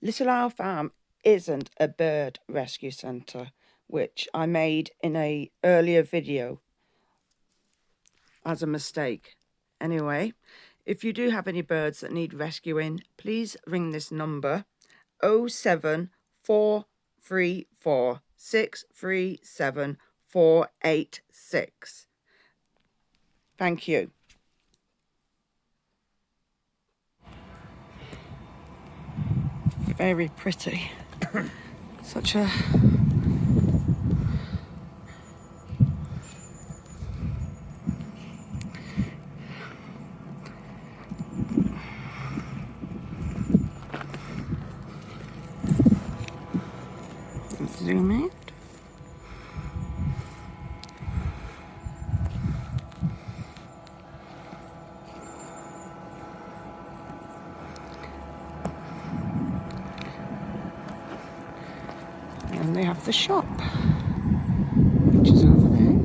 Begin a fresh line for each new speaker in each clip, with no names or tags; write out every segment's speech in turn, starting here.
Little Owl Farm isn't a bird rescue centre, which I made in a earlier video as a mistake. Anyway, if you do have any birds that need rescuing, please ring this number 07434 637 486. Thank you. Very pretty. Such a... Zoom out. And they have the shop, which is over there.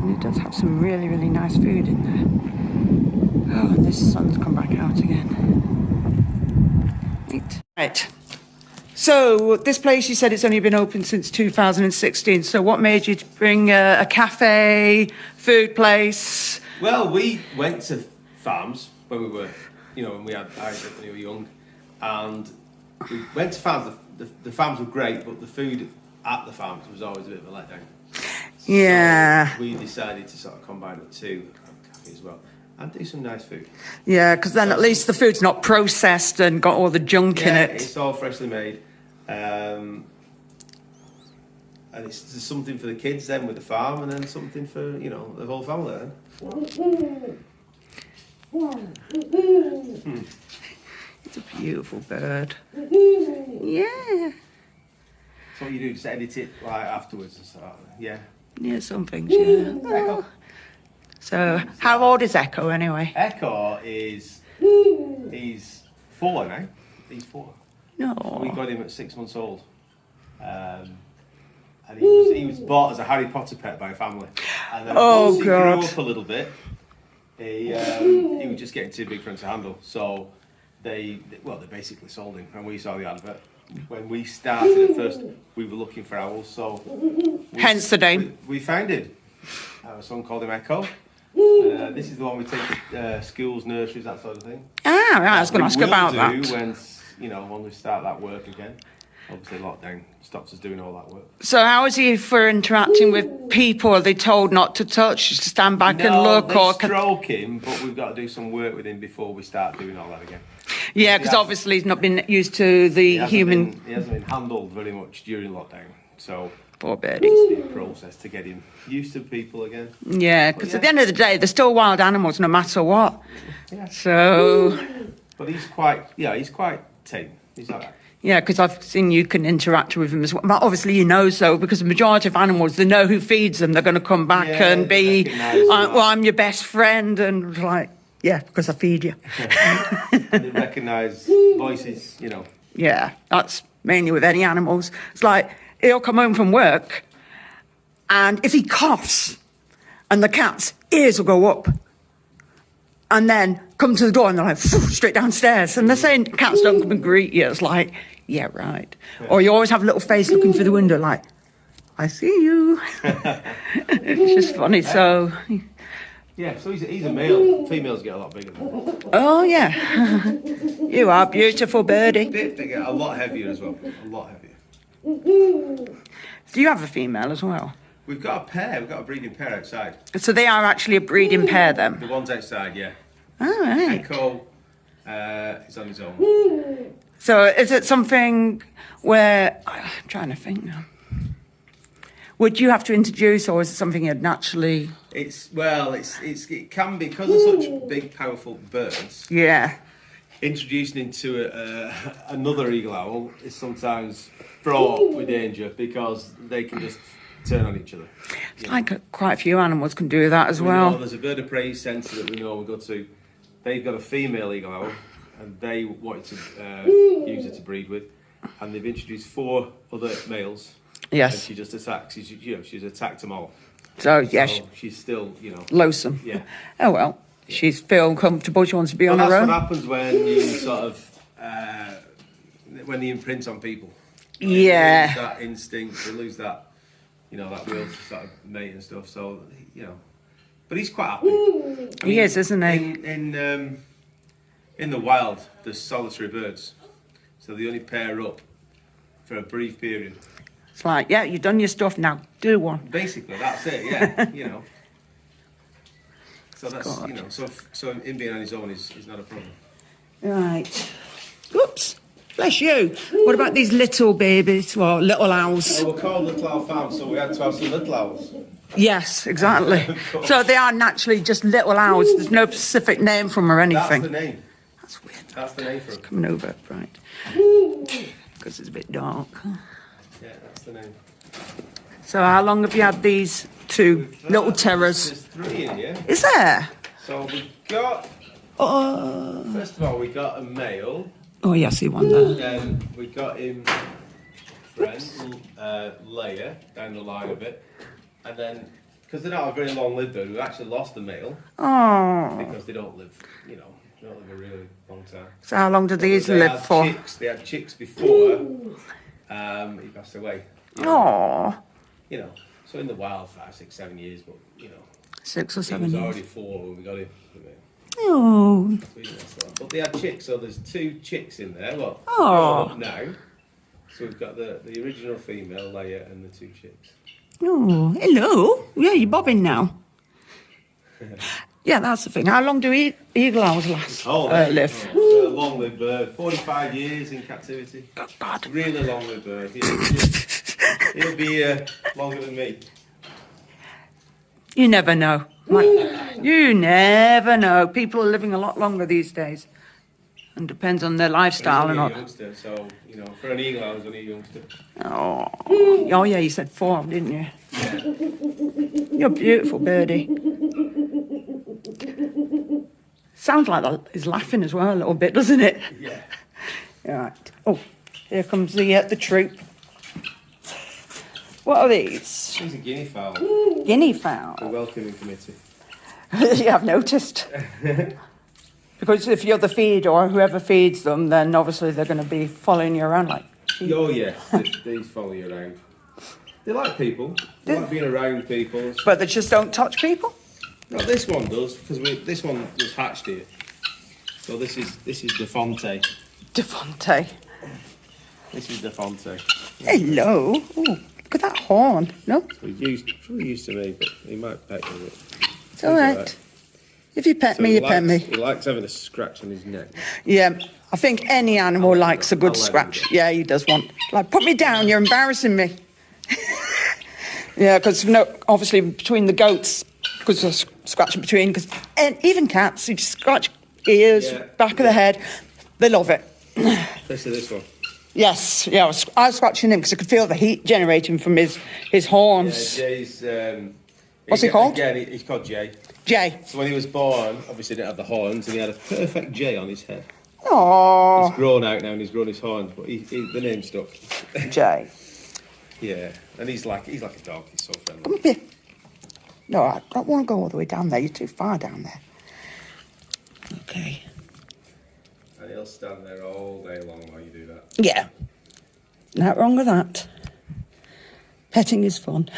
And it does have some really, really nice food in there. Oh, and this sun's come back out again. Right. So this place, you said it's only been open since 2016. So what made you bring a cafe, food place?
Well, we went to farms when we were, when we were young, and we went to farms. The farms were great, but the food at the farms was always a bit of a letdown.
Yeah.
So we decided to sort of combine the two, cafe as well, and do some nice food.
Yeah, because then at least the food's not processed and got all the junk in it.
It's all freshly made. And it's something for the kids then with the farm, and then something for, the whole family then.
It's a beautiful bird. Yeah.
So what you do, just edit it like afterwards and stuff. Yeah.
Yeah, some things, yeah.
Echo.
So, how old is Echo anyway?
Echo he's 4 now. He's 4.
No.
We got him at 6 months old. And he was bought as a Harry Potter pet by a family. And then once he grew up a little bit, he was just getting too big for him to handle. So they basically sold him, and we saw the advert. When we started at first, we were looking for owls, so
hence the name.
We found him. Our son called him Echo. This is the one we take to schools, nurseries, that sort of thing.
Ah, right, I was going to ask about that.
When we start that work again. Obviously, lockdown stops us doing all that work.
So how is he for interacting with people? Are they told not to touch, just to stand back and look?
Or stroke him, but we've got to do some work with him before we start doing all that again.
Yeah, because obviously he's not been used to the human...
He hasn't been handled very much during lockdown, so...
Poor birdie.
It's been a process to get him used to people again.
Yeah, because at the end of the day, they're still wild animals no matter what.
Yeah.
So...
But he's quite tame. He's all right.
Yeah, because I've seen you can interact with them as well. But obviously you know so, because the majority of animals, they know who feeds them. They're going to come back and be, I'm your best friend. And like, yeah, because I feed you.
They recognise voices,
Yeah, that's mainly with any animals. It's like, he'll come home from work, and if he coughs, and the cat's ears will go up, and then come to the door, and they're like, straight downstairs. And they're saying cats don't come and greet you. It's like, yeah, right. Yeah. Or you always have a little face looking through the window like, I see you. It's just funny, so...
Yeah, so he's a male. Females get a lot bigger than that.
Oh, yeah. You are beautiful, birdie.
They get a lot heavier as well. A lot heavier.
Do you have a female as well?
We've got a pair. We've got a breeding pair outside.
So they are actually a breeding pair, then?
The one's outside, yeah.
All right.
Echo is on his own.
So is it something where... I'm trying to think now. Would you have to introduce, or is it something you'd naturally...
It can be, because of such big, powerful birds.
Yeah.
Introducing into another eagle owl is sometimes fraught with danger, because they can just turn on each other.
It's like quite a few animals can do that as well.
There's a bird of prey centre that we know we go to. They've got a female eagle owl, and they wanted to use her to breed with, and they've introduced 4 other males.
Yes.
And she just attacks. She's attacked them all.
So she's
still,
loathsome.
Yeah.
Oh well. Yeah. She's feeling comfortable. She wants to be on her own.
That's what happens when you sort of when they imprint on people.
Yeah.
They lose that instinct, they lose that, that will to sort of mate and stuff. So, but he's quite happy.
He is, isn't he?
In the wild, there's solitary birds, so they only pair up for a brief period.
It's like, yeah, you've done your stuff, now do one.
Basically, that's it. Yeah, So that's so him being on his own is not a problem.
Right. Oops. Bless you. What about these little babies, or little owls?
We're called little owl farm, so we had to have some little owls.
Yes, exactly. So they are naturally just little owls. There's no specific name for them or anything.
That's the name.
That's weird.
That's the name for them.
Coming over, right. Because it's a bit dark.
Yeah, that's the name.
So how long have you had these two little terrors?
There's 3 in here.
Is there?
So we got, first of all, we got a male.
Oh, yeah, I see one there.
Then we got him friend, Leia, down the line a bit. And then, because they don't have a very long lived bird, we've actually lost the male.
Oh.
Because they don't live, they don't live a really long time.
So how long did these live for?
They had chicks before he passed away.
Oh.
So in the wild, 5, 6, 7 years, but
6 or 7
he was
years.
already 4 when we got him.
Oh.
But they had chicks, so there's 2 chicks in there. Well,
Oh.
now. So we've got the original female, Leia, and the 2 chicks.
Oh, hello. Yeah, you're bobbing now. Yeah, that's the thing. How long do eagle owls last? Live?
Oh, a long-lived bird. 45 years in captivity.
God.
Really long-lived bird. He'll be longer than me.
You never know. You never know. People are living a lot longer these days. And depends on their lifestyle and all.
Youngster, so, for an eagle, I was only a youngster.
Oh, yeah, you said 4, didn't you?
Yeah.
You're a beautiful birdie. Sounds like he's laughing as well a little bit, doesn't it?
Yeah.
Right. Oh, here comes the troop. What are these?
He's a guinea fowl.
Guinea fowl.
The welcoming committee.
Yeah, I've noticed. Because if you're the feed or whoever feeds them, then obviously they're going to be following you around like sheep.
Oh, yeah. They follow you around. They like people. They like being around people.
But they just don't touch people?
No, this one does, because this one was hatched here. So this is Defonte.
Defonte.
This is Defonte.
Hello. Oh, look at that horn. No?
He's probably used to me, but he might pet you a bit.
It's all right. If you pet me, you pet me.
He likes having a scratch on his neck.
Yeah, I think any animal likes a good scratch. Yeah, he does want. Like, put me down, you're embarrassing me. Yeah, because obviously between the goats, because there's scratching between, and even cats, you just scratch ears, back of the head, they love it.
Especially this one.
Yes, yeah, I was scratching him because I could feel the heat generating from his horns.
Yeah, Jay's...
What's he called?
Again, he's called Jay.
Jay.
So when he was born, obviously he didn't have the horns, and he had a perfect J on his head.
Aww.
He's grown out now and he's grown his horns, but the name stuck.
Jay.
Yeah, and he's like a dog. He's so friendly.
Come here. No, I don't want to go all the way down there. You're too far down there. Okay.
And he'll stand there all day long while you do that.
Yeah. Not wrong with that. Petting is fun.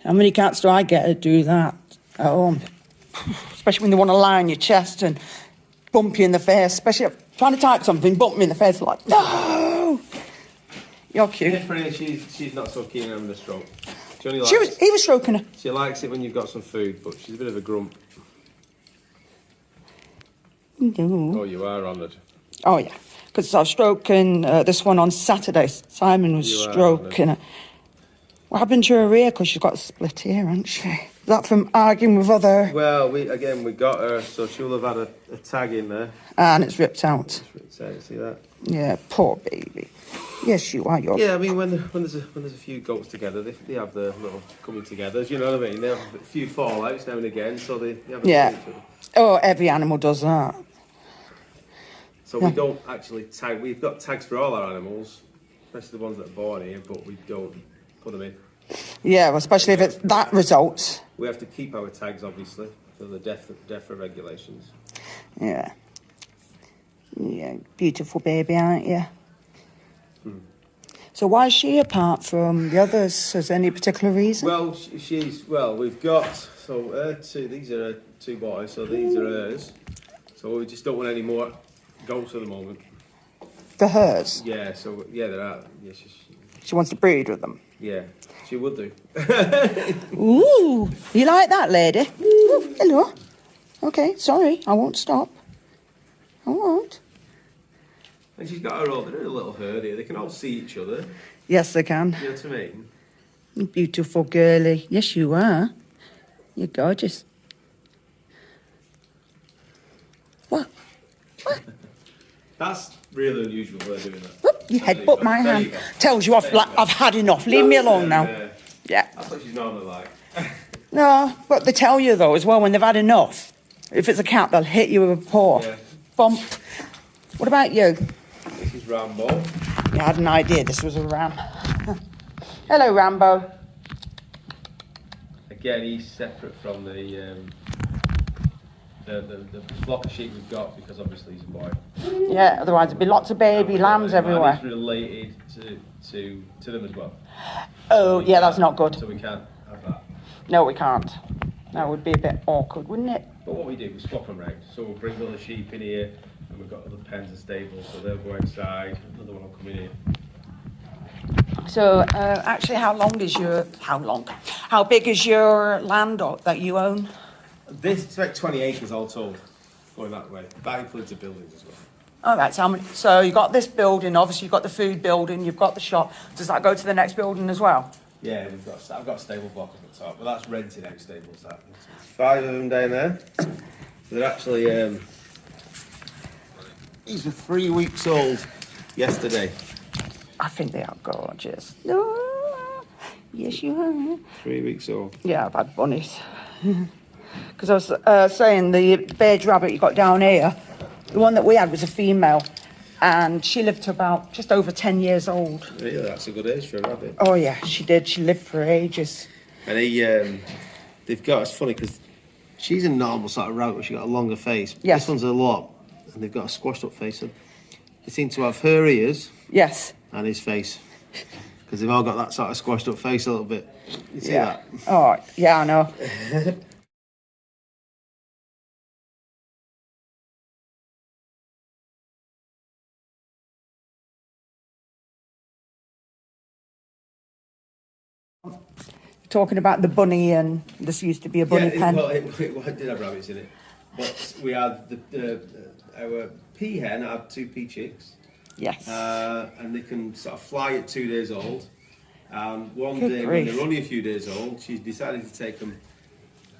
How many cats do I get to do that at home? Especially when they want to lie on your chest and bump you in the face. Especially trying to type something, bump me in the face, like, no! You're cute.
Yeah, she's not so keen on having a stroke. She only likes,
he was stroking her.
She likes it when you've got some food, but she's a bit of a grump.
No.
Oh, you are honoured.
Oh, yeah. Because I was stroking this one on Saturday. Simon was stroking her. What happened to her ear? Because she's got a split ear, hasn't she? Is that from arguing with other...
Well, we got her, so she'll have had a tag in there.
And it's ripped out.
It's ripped out, see that?
Yeah, poor baby. Yes, you are.
Yeah, I mean, when there's a few goats together, they have the little coming together. You know what I mean? They have a few fallouts now and again, so they have a
yeah. Oh, every animal does that.
So we don't actually tag. We've got tags for all our animals, especially the ones that are born here, but we don't put them in.
Yeah, well, especially if it's that result.
We have to keep our tags, obviously, for the DEFRA regulations.
Yeah. Yeah, beautiful baby, aren't you? So why is she apart from the others? Is there any particular reason?
Well, we've got, so these are her 2 boys, so these are hers. So we just don't want any more goats at the moment.
For hers?
Yeah, so, yeah, there are. Yeah,
she wants to breed with them?
Yeah, she would do.
Ooh, you like that, lady? Ooh, hello. Okay, sorry, I won't stop. I won't.
And she's got her own, they're in a little herd here. They can all see each other.
Yes, they can.
You know what I mean?
Beautiful girly. Yes, you are. You're gorgeous. What? What?
That's really unusual, they're doing that.
Whoop, you headbutt my hand. Tells you I've had enough. Leave me alone now. Yeah.
That's what she's normally like.
No, but they tell you, though, as well, when they've had enough. If it's a cat, they'll hit you with a paw.
Yeah.
Bump. What about you?
This is Rambo.
Yeah, I had an idea this was a ram. Hello, Rambo.
Again, he's separate from the flock of sheep we've got because obviously he's a boy.
Yeah, otherwise there'd be lots of baby lambs everywhere.
And he's related to them as well.
Oh, so yeah, that's not good.
So we can't have that.
No, we can't. That would be a bit awkward, wouldn't it?
But what we do is swap them round. So we'll bring other sheep in here, and we've got other pens and stables, so they'll go outside. Another one will come in here.
So, actually, how big is your land that you own?
This is about 20 acres all told, going that way. That includes the buildings as well.
Oh, that's how many. So you got this building, obviously you've got the food building, you've got the shop. Does that go to the next building as well?
Yeah, I've got a stable block up the top, but that's rented out stables. 5 of them down there. They're actually, these were 3 weeks old yesterday.
I think they are gorgeous. Oh, yes, you are.
3 weeks old.
Yeah, I've had bunnies. Because I was saying the beige rabbit you got down here, the one that we had was a female, and she lived to about just over 10 years old.
Really, that's a good age for a rabbit.
Oh yeah, she did. She lived for ages.
And they've got, it's funny because she's a normal sort of rabbit, but she's got a longer face.
Yes.
This one's a lot, and they've got a squashed up face. So they seem to have her ears.
Yes.
And his face, because they've all got that sort of squashed up face a little bit. You see that?
Oh, yeah, I know. Talking about the bunny, and this used to be a bunny pen.
Well, it did have rabbits in it, but we had our pea hen had 2 pea chicks.
Yes.
And they can sort of fly at 2 days old. And one
Good
day,
grief.
when they were only a few days old, she decided to take them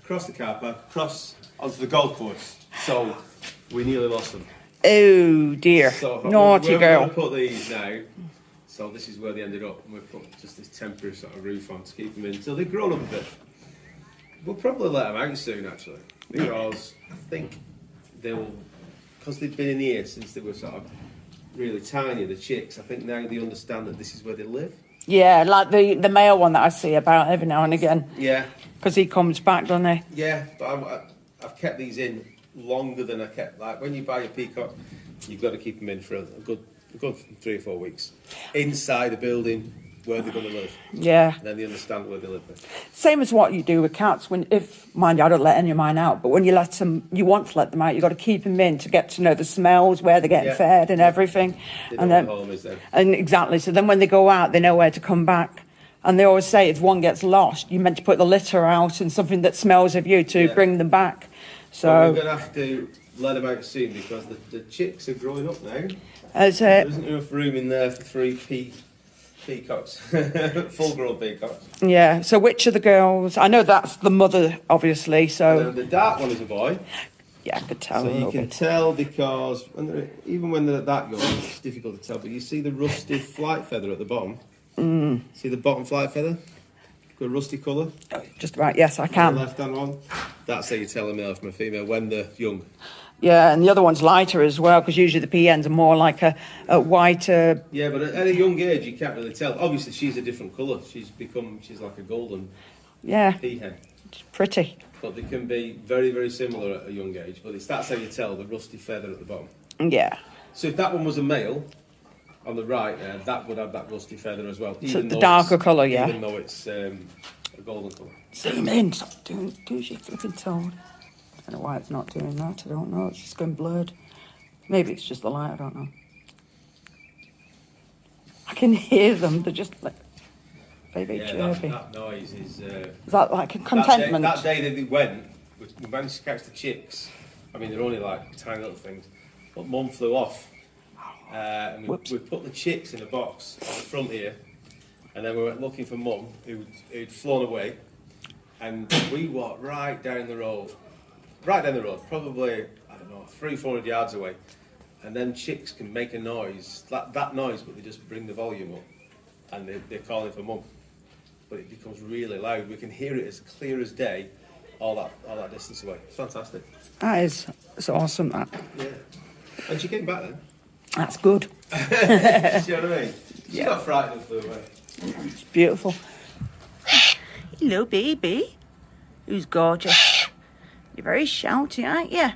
across the car park, across onto the golf course. So we nearly lost them.
Oh dear,
So
naughty girl.
We're going to put these now. So this is where they ended up. And we've put just this temporary sort of roof on to keep them in until they've grown up a bit. We'll probably let them out soon, actually, because I think they'll, because they've been in here since they were sort of really tiny, the chicks. I think now they understand that this is where they live.
Yeah, like the male one that I see about every now and again.
Yeah.
Because he comes back, doesn't he?
Yeah, but I've kept these in longer than I kept. Like when you buy a peacock, you've got to keep them in for a good 3 or 4 weeks inside a building where they're going to live.
Yeah.
And then they understand where they live.
Same as what you do with cats. Mind you, I don't let any of mine out, but when you want to let them out, you've got to keep them in to get to know the smells, where they're getting fed and everything.
They know what home is then.
And exactly. So then when they go out, they know where to come back. And they always say if one gets lost, you're meant to put the litter out and something that smells of you to bring them back. So
we're going to have to let them out soon because the chicks are growing up now. There isn't enough room in there for 3 peacocks, full-grown peacocks.
Yeah, so which of the girls? I know that's the mother, obviously, so...
The dark one is a boy.
Yeah, I could tell
So
a
you
little
can
bit.
tell because even when they're that young, it's difficult to tell, but you see the rusty flight feather at the bottom? See the bottom flight feather? Got a rusty colour?
Just about, yes, I can.
The left-hand one? That's how you tell a male from a female when they're young.
Yeah, and the other one's lighter as well, because usually the PNs are more like a whiter...
Yeah, but at a young age, you can't really tell. Obviously, she's a different colour. She's like a golden peahen.
It's pretty.
But they can be very, very similar at a young age. But that's how you tell the rusty feather at the bottom.
Yeah.
So if that one was a male, on the right there, that would have that rusty feather as well.
So the darker colour, yeah.
Even though it's a golden colour.
Zoom in. Stop doing your flipping toad. I don't know why it's not doing that. I don't know. It's just going blurred. Maybe it's just the light. I don't know. I can hear them. They're just like very chirpy.
That noise is.
Is that like a contentment?
That day that they went, we managed to catch the chicks. I mean, they're only like tiny little things. But Mum flew off. And we put the chicks in a box on the front here, and then we went looking for Mum, who'd flown away, and we walked right down the road, probably, I don't know, 300-400 yards away, and then chicks can make a noise, that noise, but they just bring the volume up, and they're calling for Mum, but it becomes really loud. We can hear it as clear as day, all that distance away. It's fantastic.
That is, it's awesome, that.
Yeah. And she came back then.
That's good.
See what I mean? She got frightened and flew away.
It's beautiful. Hello, baby. Who's gorgeous? You're very shouty, aren't you?